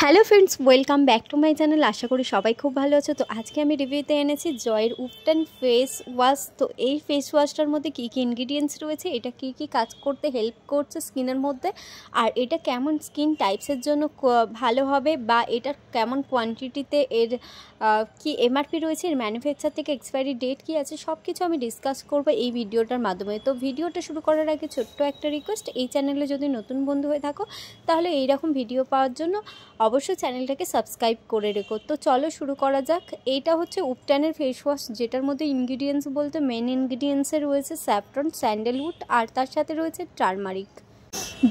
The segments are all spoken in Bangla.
Hello friends, welcome back to my channel. আশা করি সবাই খুব ভালো আছো। তো আজকে আমি রিভিউতে এনেছি জয়ের উবটান ফেস ওয়াশ। তো এই ফেস ওয়াশটার মধ্যে কী কী ইনগ্রিডিয়েন্টস রয়েছে, এটা কী কী কাজ করতে হেল্প করছে স্কিনের মধ্যে, আর এটা কেমন স্কিন টাইপসের জন্য ভালো হবে, বা এটার কেমন কোয়ান্টিটিতে এর কি এমআরপি রয়েছে, এর ম্যানুফ্যাকচার থেকে এক্সপায়ারি ডেট কী আছে, সব কিছু আমি ডিসকাস করবো এই ভিডিওটার মাধ্যমে। তো ভিডিওটা শুরু করার আগে ছোট্ট একটা রিকোয়েস্ট, এই চ্যানেলে যদি নতুন বন্ধু হয়ে থাকো তাহলে এইরকম ভিডিও পাওয়ার জন্য অবশ্যই চ্যানেলটাকে সাবস্ক্রাইব করে রেখো। তো চলো শুরু করা যাক। এইটা হচ্ছে উবটানের ফেস ওয়াশ, যেটার মধ্যে ইনগ্রিডিয়েন্টস বলতে মেন ইনগ্রিডিয়েন্টসে রয়েছে স্যাফরন, স্যান্ডেলউড, আর তার সাথে রয়েছে টারমারিক,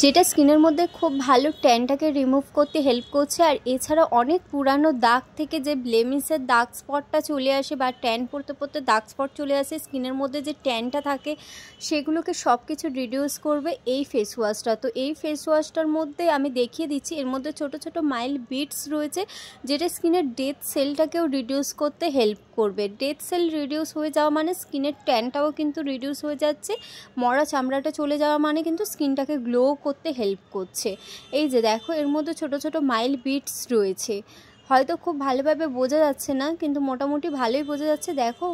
যেটা স্কিনের মধ্যে খুব ভালো ট্যানটাকে রিমুভ করতে হেল্প করছে। আর এছাড়া অনেক পুরানো দাগ থেকে যে ব্লেমিসের দাগ স্পটটা চলে আসে, বা ট্যান পড়তে পড়তে দাগ স্পট চলে আসে স্কিনের মধ্যে, যে ট্যানটা থাকে সেগুলোকে সব কিছু রিডিউস করবে এই ফেস ওয়াশটা। তো এই ফেস ওয়াশটার মধ্যে আমি দেখিয়ে দিচ্ছি, এর মধ্যে ছোট ছোট মাইল্ড বিটস রয়েছে, যেটা স্কিনের ডেথ সেলটাকেও রিডিউস করতে হেল্প করবে। ডেথ সেল রিডিউস হয়ে যাওয়া মানে স্কিনের ট্যানটাও কিন্তু রিডিউস হয়ে যাচ্ছে, মরা চামড়াটা চলে যাওয়া মানে কিন্তু স্কিনটাকে গ্লো করতে হেল্প করছে। এই যে দেখো, এর মধ্যে ছোট ছোট মাইল্ড বিটস রয়েছে, হয়তো খুব ভালোভাবে বোঝা যাচ্ছে না, কিন্তু মোটামুটি ভালোই বোঝা যাচ্ছে। দেখো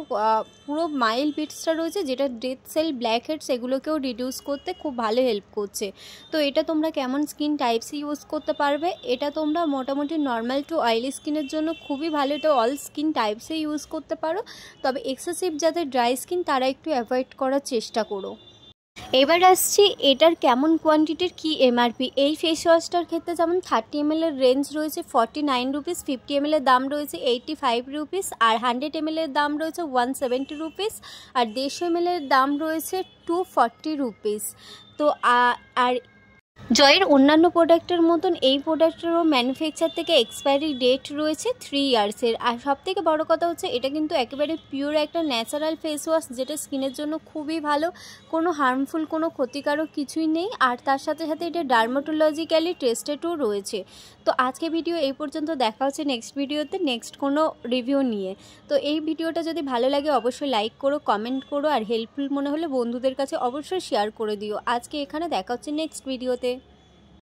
পুরো মাইল্ড বিটসটা রয়েছে, যেটা ডেথ সেল, ব্ল্যাক হেডস এগুলোকেও রিডিউস করতে খুব ভালো হেল্প করছে। তো এটা তোমরা কেমন স্কিন টাইপসে ইউজ করতে পারবে, এটা তোমরা মোটামুটি নর্মাল টু অয়েলি স্কিনের জন্য খুবই ভালো, এটা অল স্কিন টাইপসে ইউজ করতে পারো। তবে এক্সেসিভ যাদের ড্রাই স্কিন তারা একটু অ্যাভয়েড করার চেষ্টা করো। এবার আসছি এটার কেমন কোয়ান্টিটির কি এমআরপি। এই ফেস ওয়াশটার ক্ষেত্রে যেমন 30 ml এর রেঞ্জ রয়েছে 49 রুপিস, 50 ml এর দাম রয়েছে 85 রুপিস, আর 100 ml এর দাম রয়েছে 170 রুপিস, আর 150 ml এর দাম রয়েছে 240 রুপিস। তো আর জয়ের অন্যান্য প্রোডাক্টের মতন এই প্রোডাক্টেরও ম্যানুফ্যাকচার থেকে এক্সপায়ারি ডেট রয়েছে 3 ইয়ার্সের। আর সবথেকে বড় কথা হচ্ছে এটা কিন্তু একেবারে পিওর একটা ন্যাচারাল ফেস ওয়াশ, যেটা স্কিনের জন্য খুবই ভালো, কোনো হার্মফুল কোনো ক্ষতিকারক কিছুই নেই। আর তার সাথে সাথে এটা ডার্মাটোলজিক্যালি টেস্টেডও রয়েছে। তো আজকে ভিডিও এই পর্যন্ত, দেখা হচ্ছে নেক্সট ভিডিওতে নেক্সট কোনো রিভিউ নিয়ে। তো এই ভিডিওটা যদি ভালো লাগে অবশ্যই লাইক করো, কমেন্ট করো, আর হেল্পফুল মনে হলে বন্ধুদের কাছে অবশ্যই শেয়ার করে দিও। আজকে এখানে দেখা হচ্ছে নেক্সট ভিডিওতে।